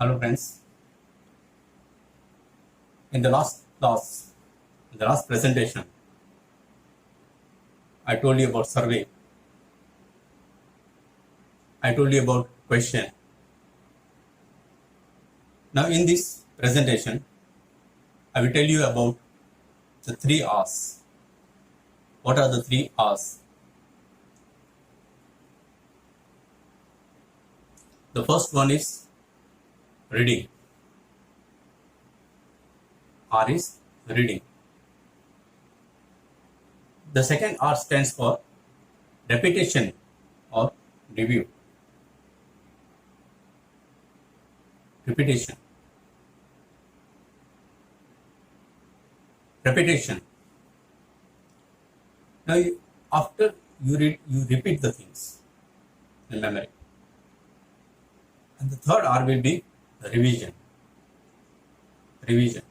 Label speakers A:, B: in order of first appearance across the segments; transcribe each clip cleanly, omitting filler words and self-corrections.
A: Hello friends. In the last class, in the last presentation, I told you about survey. I told you about question. Now in this presentation, I will tell you about the 3 R's. What are the 3 R's? The first one is reading. R is reading. The second R stands for repetition or review. Repetition. Repetition. Now, after you read, you repeat the things in memory. And the third R will be revision. Revision.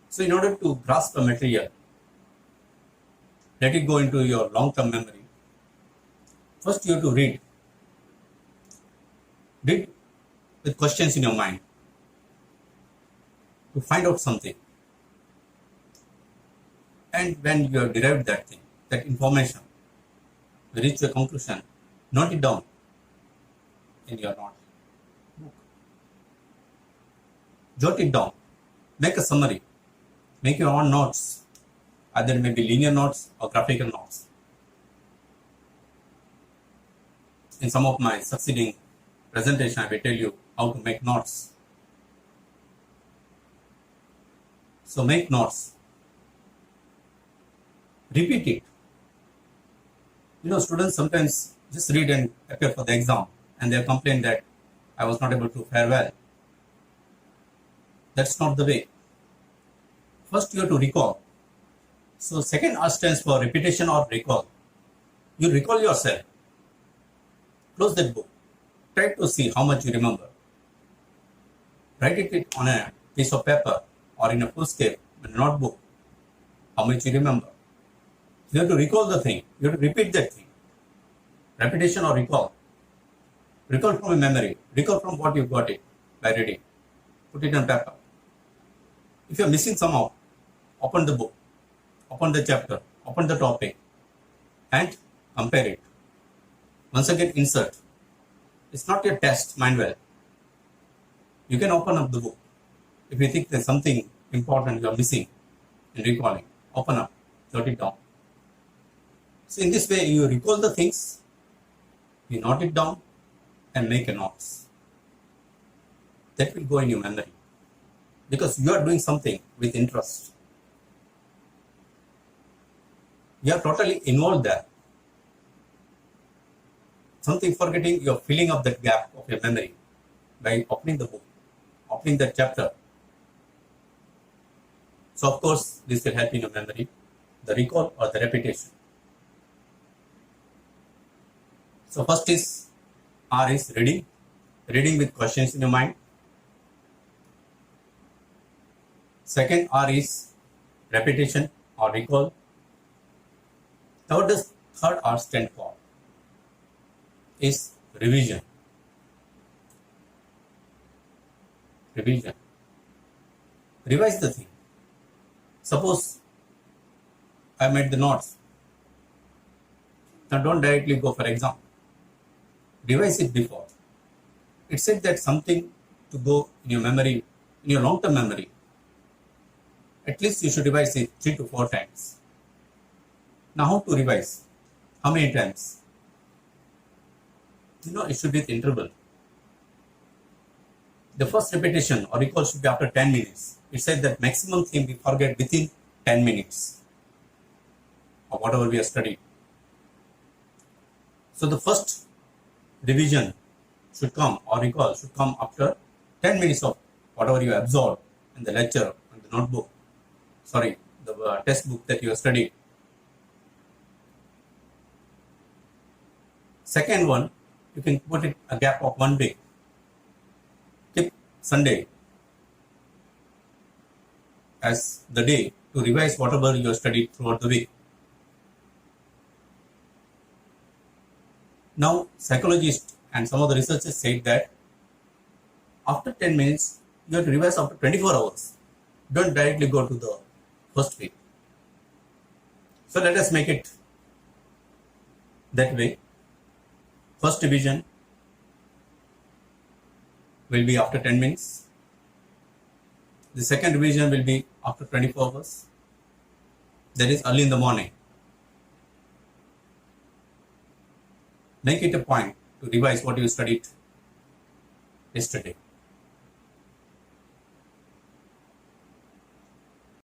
A: So, in order to grasp the material, let it go into your long-term memory. First, you have to read. Read with questions in your mind to find out something. And when you have derived that thing, that information, you reach a conclusion, note it down in your notebook. Jot it down. Make a summary. Make your own notes. Either it may be linear notes or graphical notes. In some of my succeeding presentation, I will tell you how to make notes. So make notes. Repeat it. Students sometimes just read and appear for the exam and they complain that I was not able to fare well. That's not the way. First, you have to recall. So, second R stands for repetition or recall. You recall yourself. Close that book. Try to see how much you remember. Write it on a piece of paper or in a foolscap, in a notebook, how much you remember. You have to recall the thing. You have to repeat that thing. Repetition or recall. Recall from a memory. Recall from what you got it by reading. Put it on paper. If you are missing somehow, open the book, open the chapter, open the topic and compare it. Once again, insert. It's not your test, mind well. You can open up the book. If you think there's something important you are missing in recalling, open up, jot it down. So in this way, you recall the things, you note it down and make a notes. That will go in your memory. Because you are doing something with interest. You are totally involved there. Something forgetting, you are filling up that gap of your memory by opening the book, opening that chapter. So of course, this will help in your memory, the recall or the repetition. So first is R is reading. Reading with questions in your mind. Second R is repetition or recall. Now what does third R stand for? Is revision. Revision. Revise the thing. Suppose I made the notes. Now don't directly go for exam. Revise it before. It said that something to go in your memory, in your long-term memory. At least you should revise it 3 to 4 times. Now how to revise? How many times? It should be with interval. The first repetition or recall should be after 10 minutes. It said that maximum thing we forget within 10 minutes of whatever we have studied. So the first revision should come or recall should come after 10 minutes of whatever you absorbed in the lecture, in the notebook. Sorry, the textbook that you have studied. Second one, you can put it a gap of 1 week. Keep Sunday as the day to revise whatever you have studied throughout the week. Now, psychologists And some of the researchers said that after 10 minutes, you have to revise after 24 hours. Don't directly go to the first week. So let us make it that way. First revision will be after 10 minutes. The second revision will be after 24 hours. That is early in the morning. Make it a point to revise what you studied yesterday.